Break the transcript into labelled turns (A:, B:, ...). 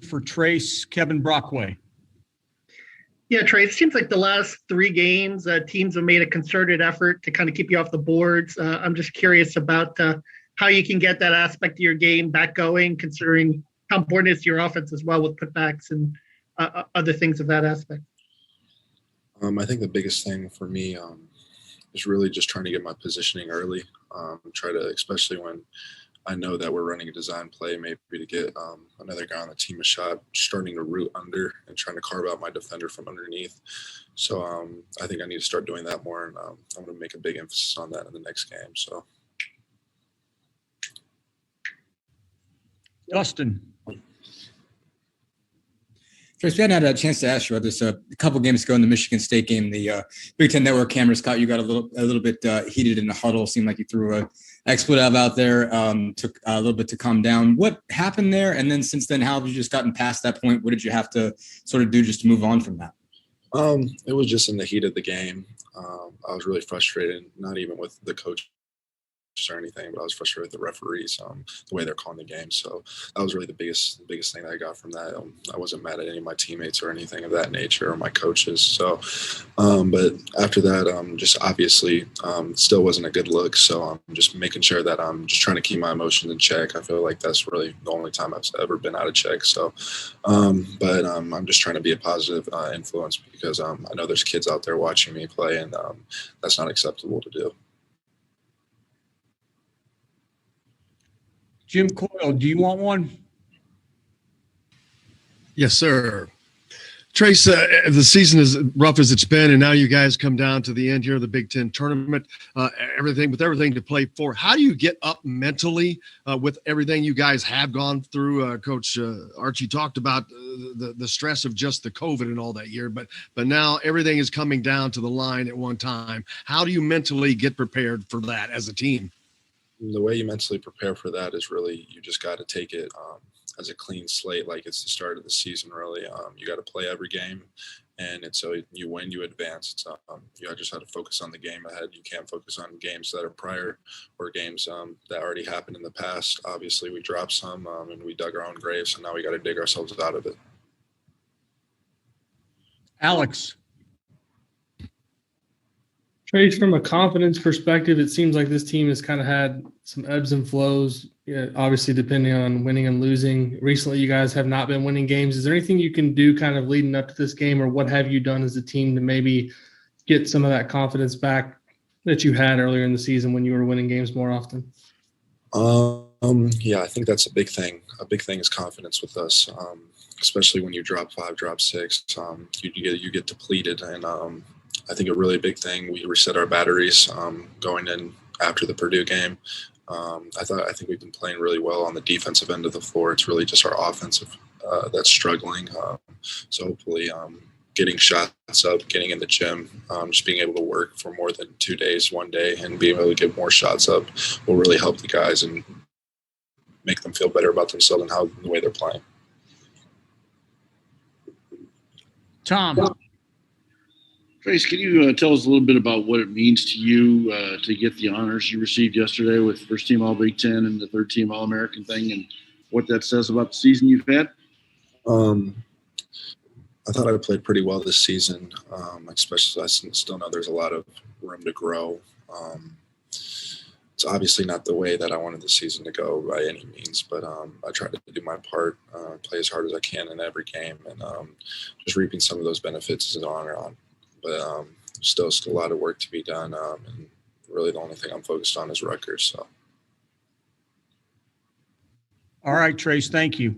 A: for Trayce, Kevin Brockway.
B: Yeah, Trey, it seems like the last 3 games, teams have made a concerted effort to kind of keep you off the boards. I'm just curious about how you can get that aspect of your game back going, considering how important it is to your offense as well with putbacks and other things of that aspect.
C: I think the biggest thing for me is really just trying to get my positioning early. Try to, especially when I know that we're running a design play, maybe to get another guy on the team a shot, starting to root under and trying to carve out my defender from underneath. So I think I need to start doing that more, and I'm going to make a big emphasis on that in the next game. So,
A: Dustin.
D: Trayce, we hadn't had a chance to ask you about this a couple games ago in the Michigan State game. The Big Ten Network cameras caught you got a little bit heated in the huddle. Seemed like you threw a expletive out there. Took a little bit to calm down. What happened there? And then since then, how have you just gotten past that point? What did you have to sort of do just to move on from that?
C: It was just in the heat of the game. I was really frustrated, not even with the coach or anything, but I was frustrated with the referees, the way they're calling the game. So that was really the biggest thing that I got from that. I wasn't mad at any of my teammates or anything of that nature or my coaches. So, but after that, just obviously still wasn't a good look. So I'm just making sure that I'm just trying to keep my emotions in check. I feel like that's really the only time I've ever been out of check. So, but I'm just trying to be a positive influence because I know there's kids out there watching me play, and that's not acceptable to do.
A: Jim Coyle, do you want one?
E: Yes, sir. Trayce, the season is rough as it's been, and now you guys come down to the end here of the Big Ten tournament, everything to play for. How do you get up mentally with everything you guys have gone through? Coach Archie talked about the stress of just the COVID and all that year, but now everything is coming down to the line at one time. How do you mentally get prepared for that as a team?
C: The way you mentally prepare for that is really you just got to take it as a clean slate, like it's the start of the season. Really, you got to play every game, and it's so you win, you advance. It's you just have to focus on the game ahead. You can't focus on games that are prior or games that already happened in the past. Obviously, we dropped some and we dug our own grave, so now we got to dig ourselves out of it.
A: Alex.
F: Trayce, from a confidence perspective, it seems like this team has kind of had some ebbs and flows, obviously depending on winning and losing. Recently, you guys have not been winning games. Is there anything you can do kind of leading up to this game, or what have you done as a team to maybe get some of that confidence back that you had earlier in the season when you were winning games more often?
C: Yeah, I think that's a big thing. A big thing is confidence with us, especially when you drop 5, drop 6. You get depleted, and I think a really big thing, we reset our batteries going in after the Purdue game. I think we've been playing really well on the defensive end of the floor. It's really just our offensive that's struggling. So hopefully getting shots up, getting in the gym, just being able to work for more than 2 days, 1 day, and being able to get more shots up will really help the guys and make them feel better about themselves and the way they're playing.
A: Tom.
G: Trayce, can you tell us a little bit about what it means to you to get the honors you received yesterday with first team All Big Ten and the third team All American thing, and what that says about the season you've had?
C: I thought I played pretty well this season, especially I still know there's a lot of room to grow. It's obviously not the way that I wanted the season to go by any means, but I tried to do my part, play as hard as I can in every game, and just reaping some of those benefits is an honor on. But still a lot of work to be done, and really the only thing I'm focused on is Rutgers. So.
A: All right, Trayce, thank you.